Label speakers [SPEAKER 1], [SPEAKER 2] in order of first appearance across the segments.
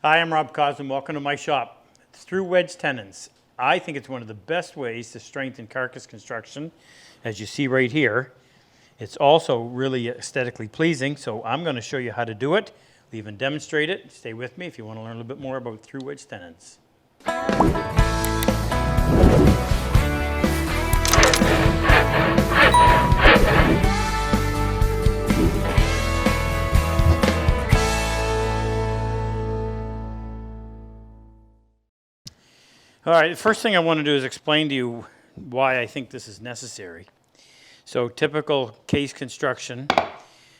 [SPEAKER 1] Hi, I'm Rob Cosman. Welcome to my shop. Through wedged tenons. I think it's one of the best ways to strengthen carcass construction, as you see right here. It's also really aesthetically pleasing, so I'm going to show you how to do it. We'll even demonstrate it. Stay with me if you want to learn a little bit more about through wedged tenons. All right, the first thing I want to do is explain to you why I think this is necessary. So typical case construction,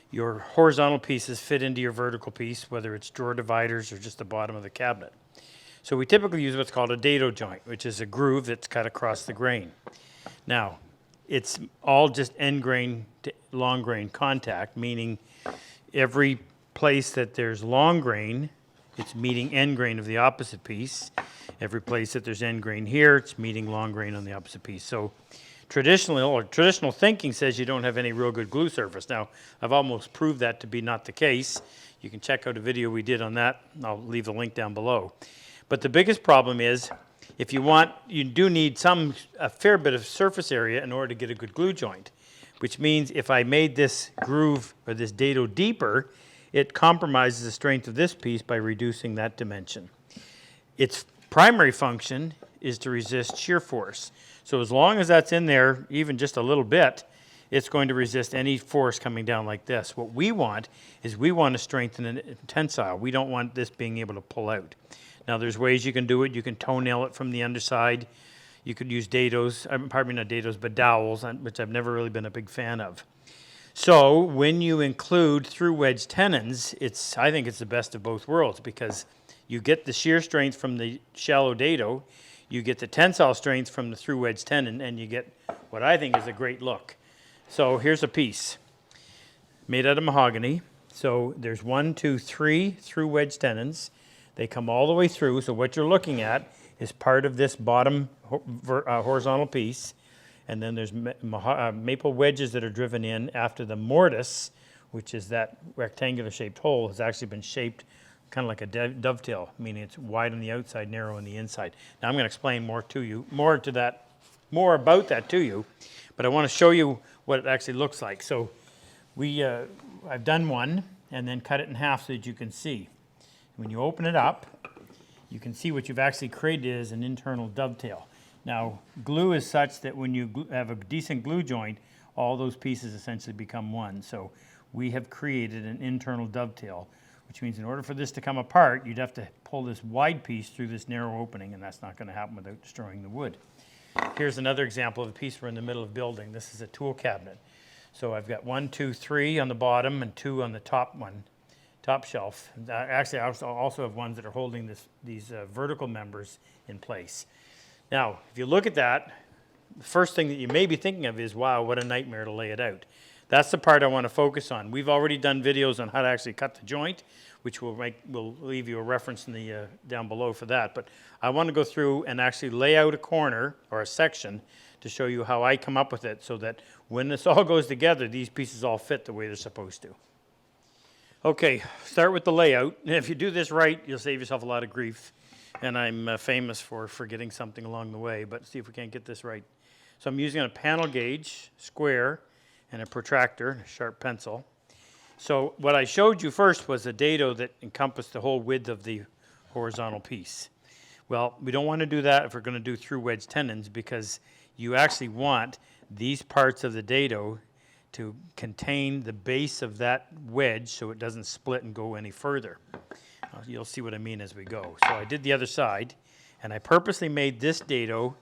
[SPEAKER 1] your horizontal pieces fit into your vertical piece, whether it's drawer dividers or just the bottom of the cabinet. So we typically use what's called a dado joint, which is a groove that's cut across the grain. Now, it's all just end grain to long grain contact, meaning every place that there's long grain, it's meeting end grain of the opposite piece. Every place that there's end grain here, it's meeting long grain on the opposite piece. So traditional thinking says you don't have any real good glue surface. Now, I've almost proved that to be not the case. You can check out a video we did on that. I'll leave the link down below. But the biggest problem is, if you do need a fair bit of surface area in order to get a good glue joint, which means if I made this groove or this dado deeper, it compromises the strength of this piece by reducing that dimension. Its primary function is to resist shear force. So as long as that's in there, even just a little bit, it's going to resist any force coming down like this. What we want is we want to strengthen it tensile. We don't want this being able to pull out. Now there's ways you can do it. You can toenail it from the underside. You could use dados, pardon me, not dados, but dowels, which I've never really been a big fan of. So when you include through wedged tenons, I think it's the best of both worlds, because you get the shear strength from the shallow dado, you get the tensile strength from the through wedged tenon, and you get what I think is a great look. So here's a piece made out of mahogany. So there's 1, 2, 3 through wedged tenons. They come all the way through. So what you're looking at is part of this bottom horizontal piece. And then there's maple wedges that are driven in after the mortise, which is that rectangular shaped hole, has actually been shaped kind of like a dovetail, meaning it's wide on the outside, narrow on the inside. Now I'm going to explain more about that to you, but I want to show you what it actually looks like. So I've done one and then cut it in half so that you can see. When you open it up, you can see what you've actually created is an internal dovetail. Now, glue is such that when you have a decent glue joint, all those pieces essentially become one. So we have created an internal dovetail, which means in order for this to come apart, you'd have to pull this wide piece through this narrow opening, and that's not going to happen without destroying the wood. Here's another example of a piece we're in the middle of building. This is a tool cabinet. So I've got 1, 2, 3 on the bottom and 2 on the top shelf. Actually, I also have ones that are holding these vertical members in place. Now, if you look at that, the first thing that you may be thinking of is, wow, what a nightmare to lay it out. That's the part I want to focus on. We've already done videos on how to actually cut the joint, which we'll leave you a reference in the down below for that. But I want to go through and actually lay out a corner or a section to show you how I come up with it, so that when this all goes together, these pieces all fit the way they're supposed to. Okay, start with the layout. And if you do this right, you'll save yourself a lot of grief. And I'm famous for forgetting something along the way, but see if we can't get this right. So I'm using a panel gauge, square, and a protractor, a sharp pencil. So what I showed you first was a dado that encompassed the whole width of the horizontal piece. Well, we don't want to do that if we're going to do through wedged tenons, because you actually want these parts of the dado to contain the base of that wedge so it doesn't split and go any further. You'll see what I mean as we go. So I did the other side, and I purposely made this dado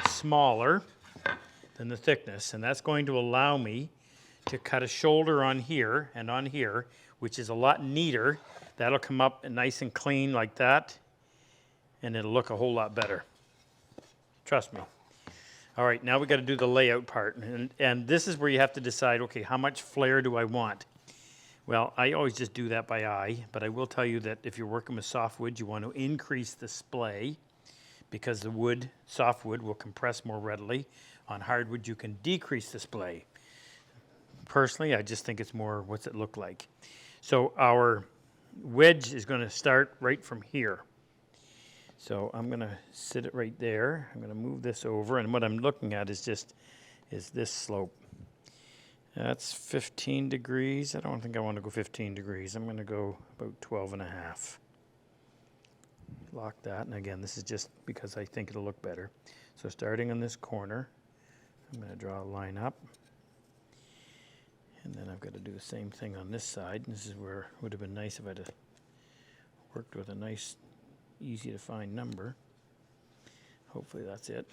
[SPEAKER 1] smaller than the thickness, and that's going to allow me to cut a shoulder on here and on here, which is a lot neater. That'll come up nice and clean like that, and it'll look a whole lot better. Trust me. All right, now we got to do the layout part, and this is where you have to decide, okay, how much flare do I want? Well, I always just do that by eye, but I will tell you that if you're working with softwood, you want to increase the splay, because the wood, softwood, will compress more readily. On hardwood, you can decrease the splay. Personally, I just think it's more, what's it look like? So our wedge is going to start right from here. So I'm going to sit it right there. I'm going to move this over, and what I'm looking at is this slope. That's 15 degrees. I don't think I want to go 15 degrees. I'm going to go about 12 and a half. Lock that, and again, this is just because I think it'll look better. So starting on this corner, I'm going to draw a line up. And then I've got to do the same thing on this side. This is where it would have been nice if I'd have worked with a nice, easy to find number. Hopefully that's it.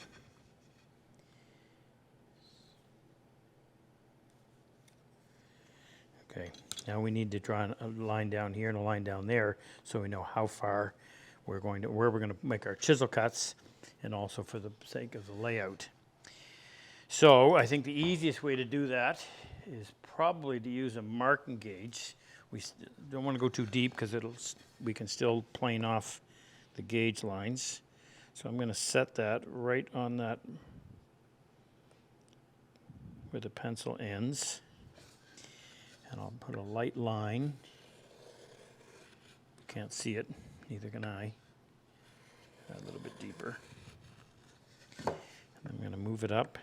[SPEAKER 1] Okay, now we need to draw a line down here and a line down there so we know how far where we're going to make our chisel cuts, and also for the sake of the layout. So I think the easiest way to do that is probably to use a marking gauge. We don't want to go too deep because we can still plane off the gauge lines. So I'm going to set that right on that where the pencil ends. And I'll put a light line. You can't see it, neither can I. A little bit deeper. And I'm going to move it up.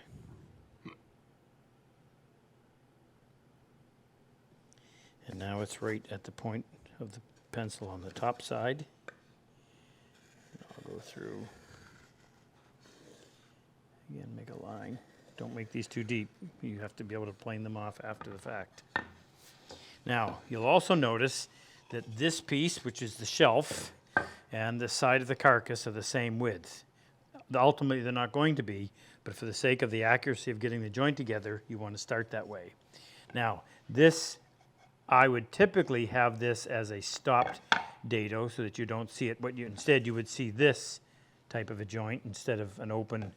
[SPEAKER 1] And now it's right at the point of the pencil on the top side. And I'll go through. Again, make a line. Don't make these too deep. You have to be able to plane them off after the fact. Now, you'll also notice that this piece, which is the shelf, and the side of the carcass are the same width. Ultimately, they're not going to be, but for the sake of the accuracy of getting the joint together, you want to start that way. Now, this, I would typically have this as a stopped dado so that you don't see it. Instead, you would see this type of a joint instead of an open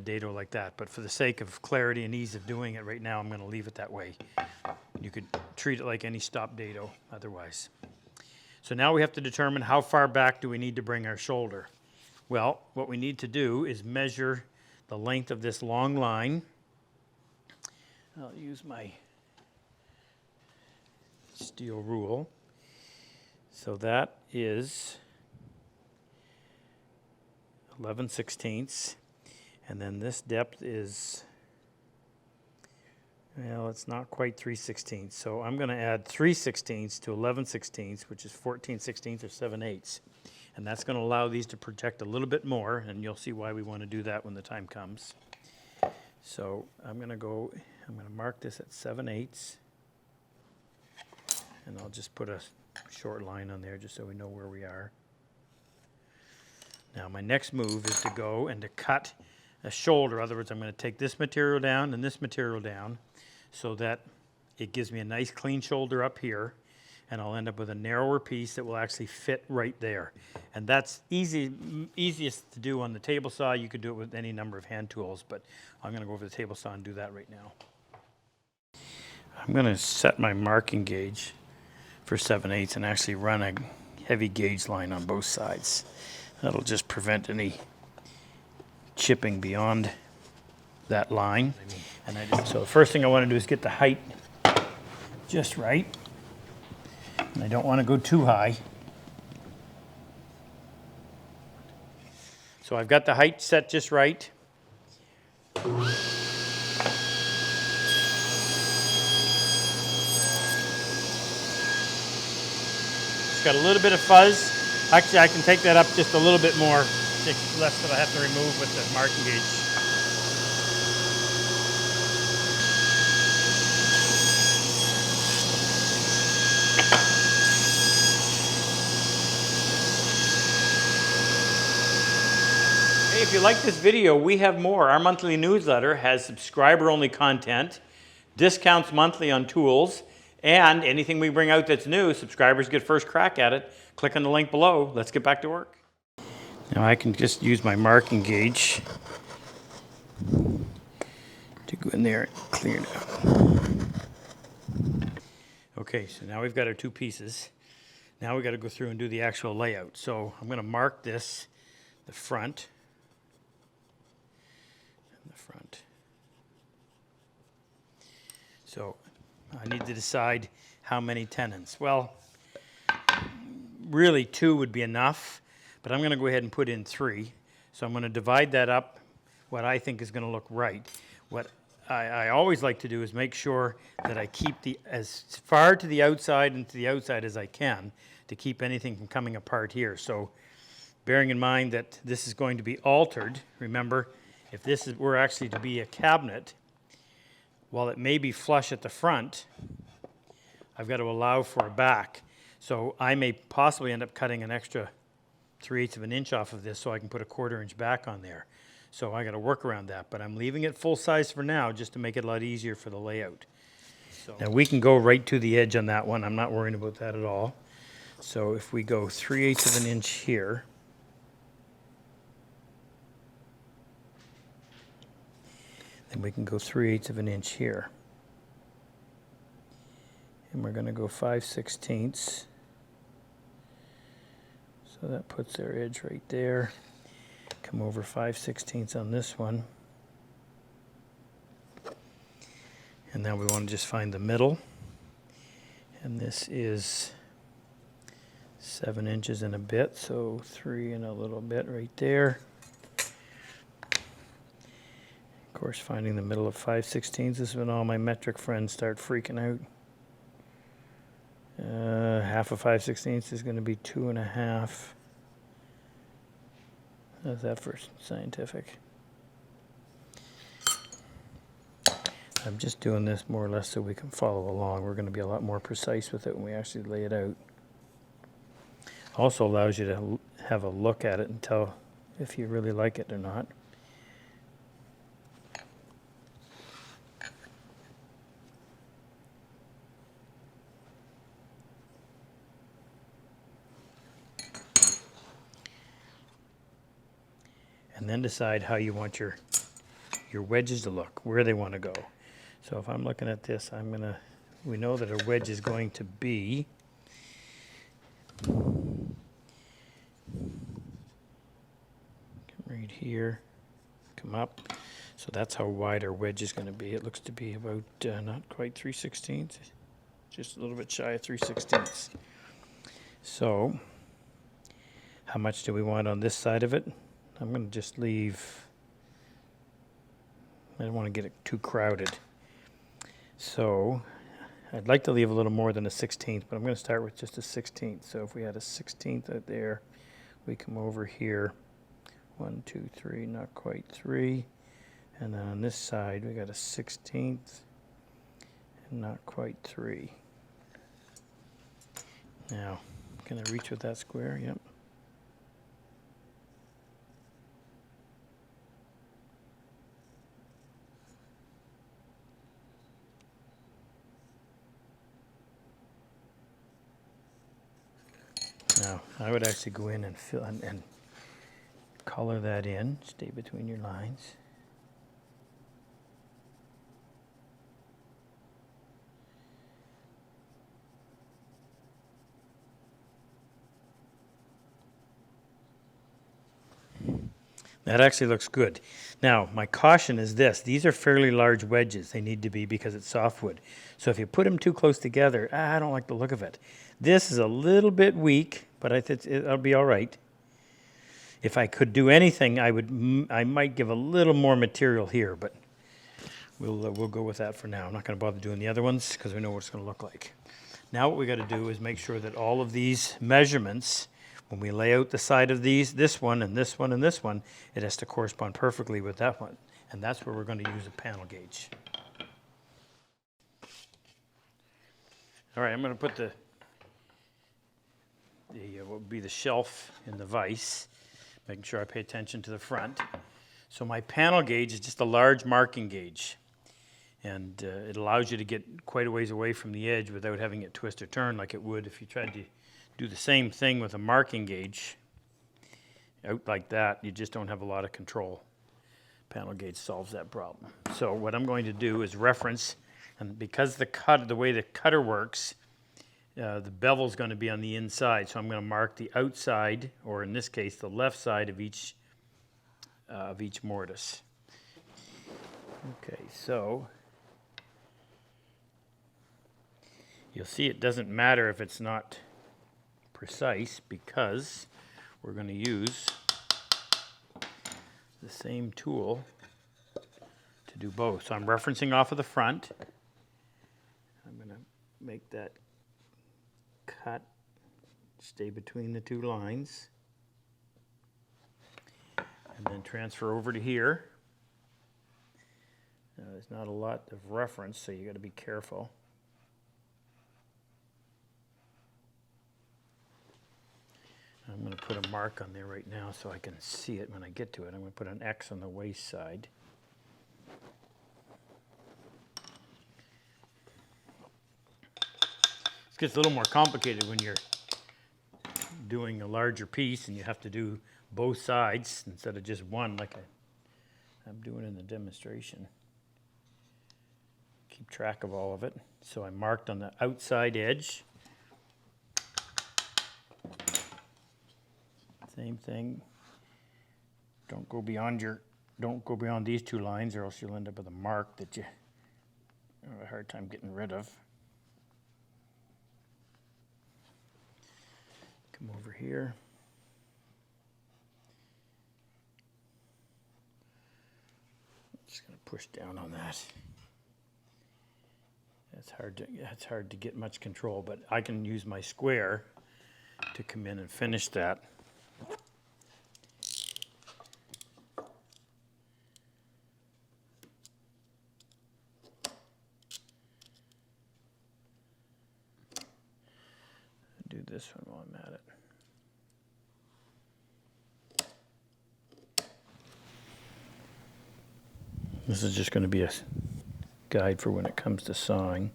[SPEAKER 1] dado like that. But for the sake of clarity and ease of doing it right now, I'm going to leave it that way. You could treat it like any stop dado otherwise. So now we have to determine how far back do we need to bring our shoulder. Well, what we need to do is measure the length of this long line. I'll use my steel rule. So that is 11/16, and then this depth is, well, it's not quite 3/16, so I'm going to add 3/16 to 11/16, which is 14/16 or 7/8, and that's going to allow these to project a little bit more, and you'll see why we want to do that when the time comes. So I'm going to mark this at 7/8, and I'll just put a short line on there just so we know where we are. Now my next move is to go and to cut a shoulder. In other words, I'm going to take this material down and this material down so that it gives me a nice clean shoulder up here, and I'll end up with a narrower piece that will actually fit right there. And that's easiest to do on the table saw. You could do it with any number of hand tools, but I'm going to go over the table saw and do that right now. I'm going to set my marking gauge for 7/8 and actually run a heavy gauge line on both sides. That'll just prevent any chipping beyond that line. So the first thing I want to do is get the height just right. And I don't want to go too high. So I've got the height set just right. It's got a little bit of fuzz. Actually, I can take that up just a little bit more. It's less that I have to remove with the marking gauge. Hey, if you like this video, we have more. Our monthly newsletter has subscriber-only content, discounts monthly on tools, and anything we bring out that's new, subscribers get first crack at it. Click on the link below. Let's get back to work. Now I can just use my marking gauge to go in there and clear it up. Okay, so now we've got our two pieces. Now we've got to go through and do the actual layout. So I'm going to mark this, the front, and the front. So I need to decide how many tenons? Well, really 2 would be enough, but I'm going to go ahead and put in 3. So I'm going to divide that up what I think is going to look right. What I always like to do is make sure that I keep as far to the outside and to the outside as I can to keep anything from coming apart here. So bearing in mind that this is going to be altered, remember, if this were actually to be a cabinet, while it may be flush at the front, I've got to allow for a back. So I may possibly end up cutting an extra 3/8 of an inch off of this so I can put a 1/4 inch back on there. So I got to work around that, but I'm leaving it full size for now just to make it a lot easier for the layout. So now we can go right to the edge on that one. I'm not worrying about that at all. So if we go 3/8 of an inch here, then we can go 3/8 of an inch here. And we're going to go 5/16. So that puts our edge right there. Come over 5/16 on this one. And now we want to just find the middle. And this is 7 inches and a bit, so 3 and a little bit right there. Of course, finding the middle of 5/16 is when all my metric friends start freaking out. Half of 5/16 is going to be 2.5. How's that for scientific? I'm just doing this more or less so we can follow along. We're going to be a lot more precise with it when we actually lay it out. Also allows you to have a look at it and tell if you really like it or not. And then decide how you want your wedges to look, where they want to go. So if I'm looking at this, we know that a wedge is going to be right here, come up. So that's how wide our wedge is going to be. It looks to be about not quite 3/16, just a little bit shy of 3/16. So how much do we want on this side of it? I'm going to just leave, I don't want to get it too crowded. So I'd like to leave a little more than a 16th, but I'm going to start with just a 16th. So if we had a 16th out there, we come over here, 1, 2, 3, not quite 3. And then on this side, we got a 16th and not quite 3. Now, can I reach with that square? Yep. Now, I would actually go in and fill and color that in, stay between your lines. That actually looks good. Now, my caution is this. These are fairly large wedges. They need to be because it's softwood. So if you put them too close together, I don't like the look of it. This is a little bit weak, but I think it'll be all right. If I could do anything, I might give a little more material here, but we'll go with that for now. I'm not going to bother doing the other ones because we know what it's going to look like. Now what we got to do is make sure that all of these measurements, when we lay out the side of these, this one and this one and this one, it has to correspond perfectly with that one. And that's where we're going to use a panel gauge. All right, I'm going to put what would be the shelf in the vise, making sure I pay attention to the front. So my panel gauge is just a large marking gauge. And it allows you to get quite a ways away from the edge without having it twist or turn like it would if you tried to do the same thing with a marking gauge out like that. You just don't have a lot of control. Panel gauge solves that problem. So what I'm going to do is reference, and because the way the cutter works, the bevel is going to be on the inside. So I'm going to mark the outside, or in this case, the left side of each mortise. Okay, so You'll see it doesn't matter if it's not precise because we're going to use the same tool to do both. So I'm referencing off of the front. I'm going to make that cut stay between the two lines and then transfer over to here. Now, there's not a lot of reference, so you got to be careful. I'm going to put a mark on there right now so I can see it when I get to it. I'm going to put an X on the waist side. This gets a little more complicated when you're doing a larger piece and you have to do both sides instead of just one like I'm doing in the demonstration. Keep track of all of it. So I marked on the outside edge. Same thing. Don't go beyond these two lines or else you'll end up with a mark that you have a hard time getting rid of. Come over here. Just going to push down on that. That's hard to get much control, but I can use my square to come in and finish that. Do this one while I'm at it. This is just going to be a guide for when it comes to sawing.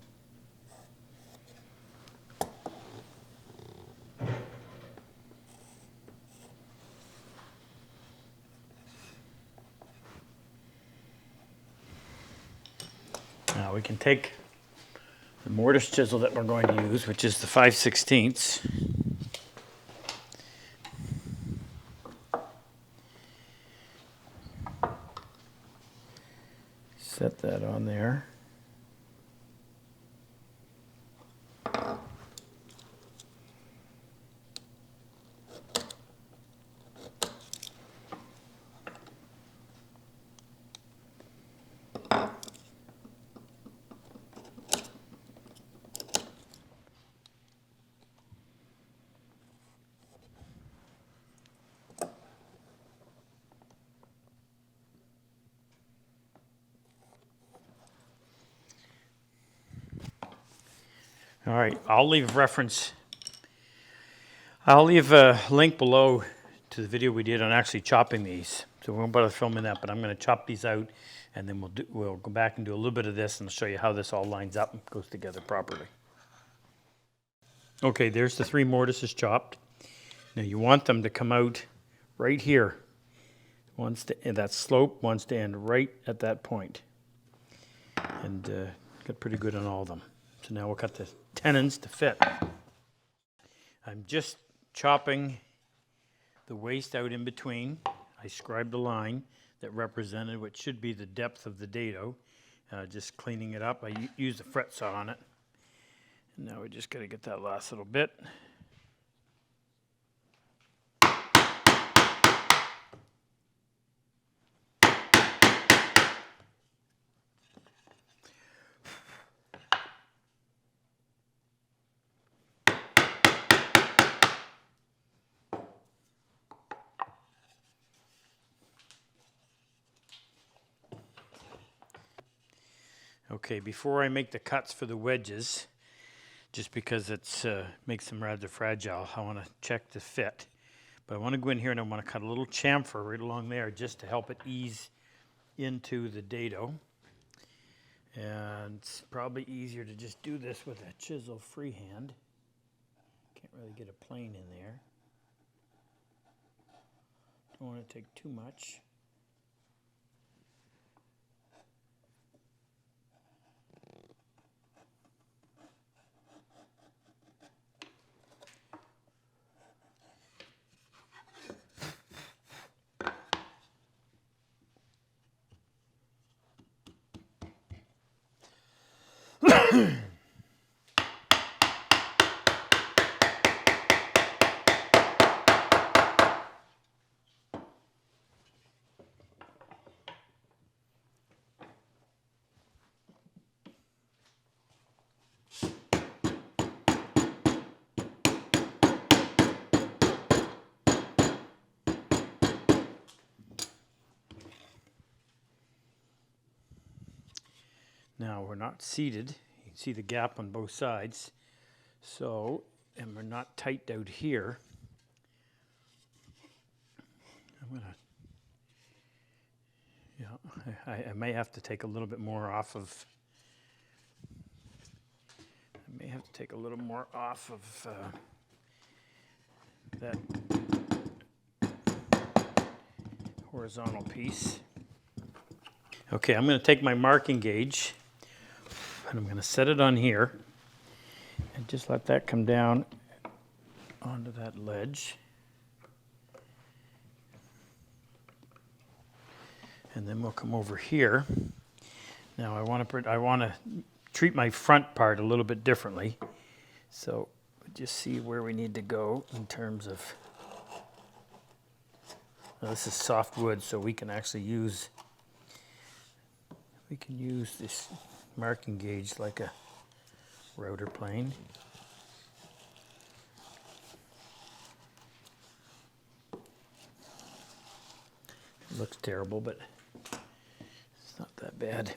[SPEAKER 1] Now we can take the mortise chisel that we're going to use, which is the 5/16. Set that on there. All right, I'll leave a link below to the video we did on actually chopping these. So we won't bother filming that, but I'm going to chop these out, and then we'll go back and do a little bit of this, and I'll show you how this all lines up and goes together properly. Okay, there's the 3 mortises chopped. Now you want them to come out right here. That slope wants to end right at that point. And got pretty good on all of them. So now we'll cut the tenons to fit. I'm just chopping the waist out in between. I scribed a line that represented what should be the depth of the dado. Just cleaning it up. I used a fret saw on it. And now we just got to get that last little bit. Okay, before I make the cuts for the wedges, just because it makes them rather fragile, I want to check the fit. But I want to go in here and I want to cut a little chamfer right along there just to help it ease into the dado. And it's probably easier to just do this with a chisel freehand. Can't really get a plane in there. Don't want to take too much. Now we're not seated. You can see the gap on both sides. So, and we're not tight out here. I'm gonna, yeah, I may have to take a little bit more off of, that horizontal piece. Okay, I'm going to take my marking gauge and I'm going to set it on here and just let that come down onto that ledge. And then we'll come over here. Now I want to treat my front part a little bit differently. So just see where we need to go in terms of, now this is soft wood, so we can actually use this marking gauge like a router plane. It looks terrible, but it's not that bad.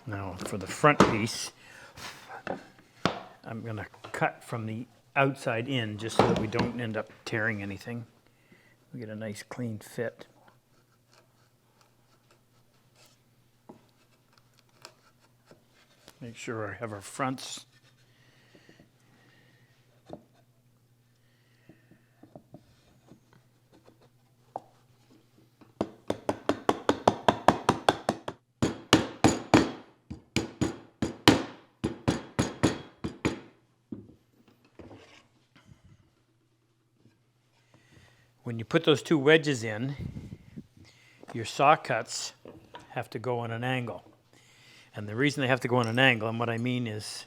[SPEAKER 1] Now for the front piece, I'm going to cut from the outside in just so that we don't end up tearing anything. We get a nice clean fit. Make sure I have our fronts. When you put those two wedges in, your saw cuts have to go on an angle. And the reason they have to go on an angle, and what I mean is,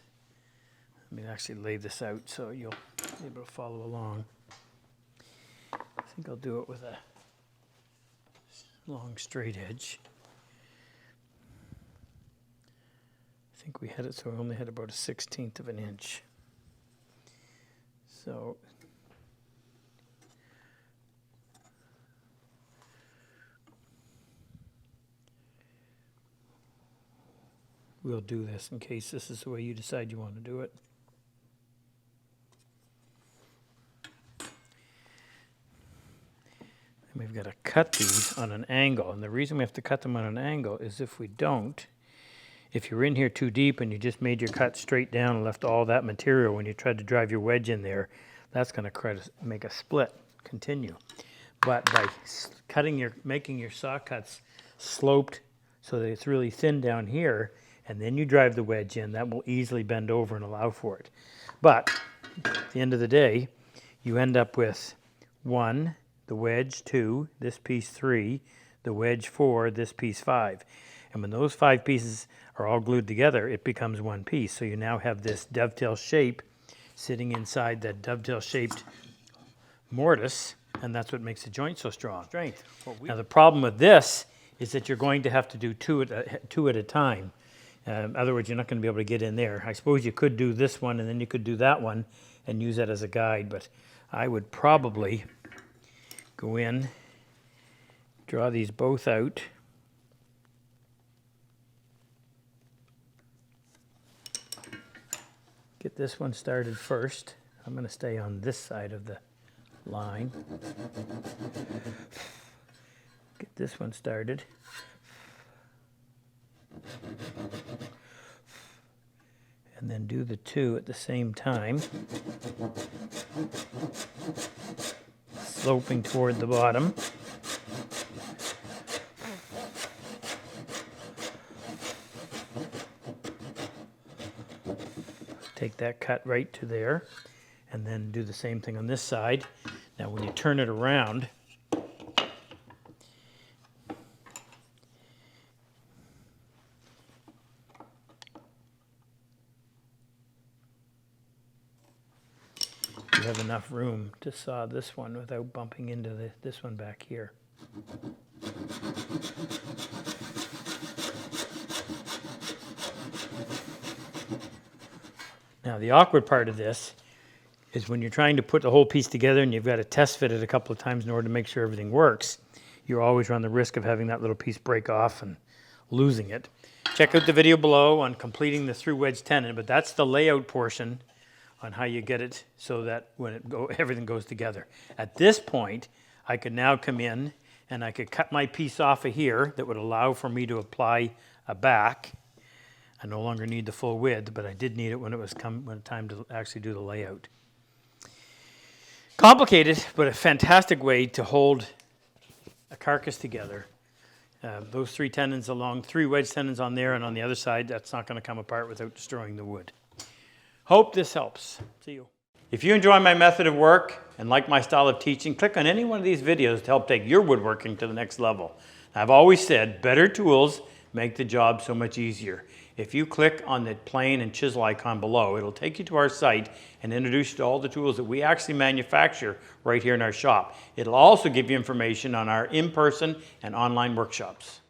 [SPEAKER 1] let me actually lay this out so you'll be able to follow along. I think I'll do it with a long straight edge. I think we had it so we only had about a 1/16 of an inch. So we'll do this in case this is the way you decide you want to do it. And we've got to cut these on an angle. And the reason we have to cut them on an angle is if we don't, if you're in here too deep and you just made your cut straight down and left all that material when you tried to drive your wedge in there, that's going to make a split continue. But by making your saw cuts sloped so that it's really thin down here, and then you drive the wedge in, that will easily bend over and allow for it. But at the end of the day, you end up with 1, the wedge 2, this piece 3, the wedge 4, this piece 5. And when those 5 pieces are all glued together, it becomes one piece. So you now have this dovetail shape sitting inside that dovetail-shaped mortise, and that's what makes the joint so strong. Now the problem with this is that you're going to have to do two at a time. In other words, you're not going to be able to get in there. I suppose you could do this one and then you could do that one and use that as a guide, but I would probably go in, draw these both out. Get this one started first. I'm going to stay on this side of the line. Get this one started. And then do the 2 at the same time, sloping toward the bottom. that cut right to there, and then do the same thing on this side. Now when you turn it around, you have enough room to saw this one without bumping into this one back here. Now the awkward part of this is when you're trying to put the whole piece together and you've got to test fit it a couple of times in order to make sure everything works, you always run the risk of having that little piece break off and losing it. Check out the video below on completing the through wedge tenon, but that's the layout portion on how you get it so that when everything goes together. At this point, I could now come in and I could cut my piece off of here that would allow for me to apply a back. I no longer need the full width, but I did need it when it was time to actually do the layout. Complicated, but a fantastic way to hold a carcass together. Those 3 tenons along, 3 wedge tenons on there, and on the other side, that's not going to come apart without destroying the wood. Hope this helps. See you. If you enjoy my method of work and like my style of teaching, click on any one of these videos to help take your woodworking to the next level. I've always said better tools make the job so much easier. If you click on the plane and chisel icon below, it'll take you to our site and introduce you to all the tools that we actually manufacture right here in our shop. It'll also give you information on our in-person and online workshops.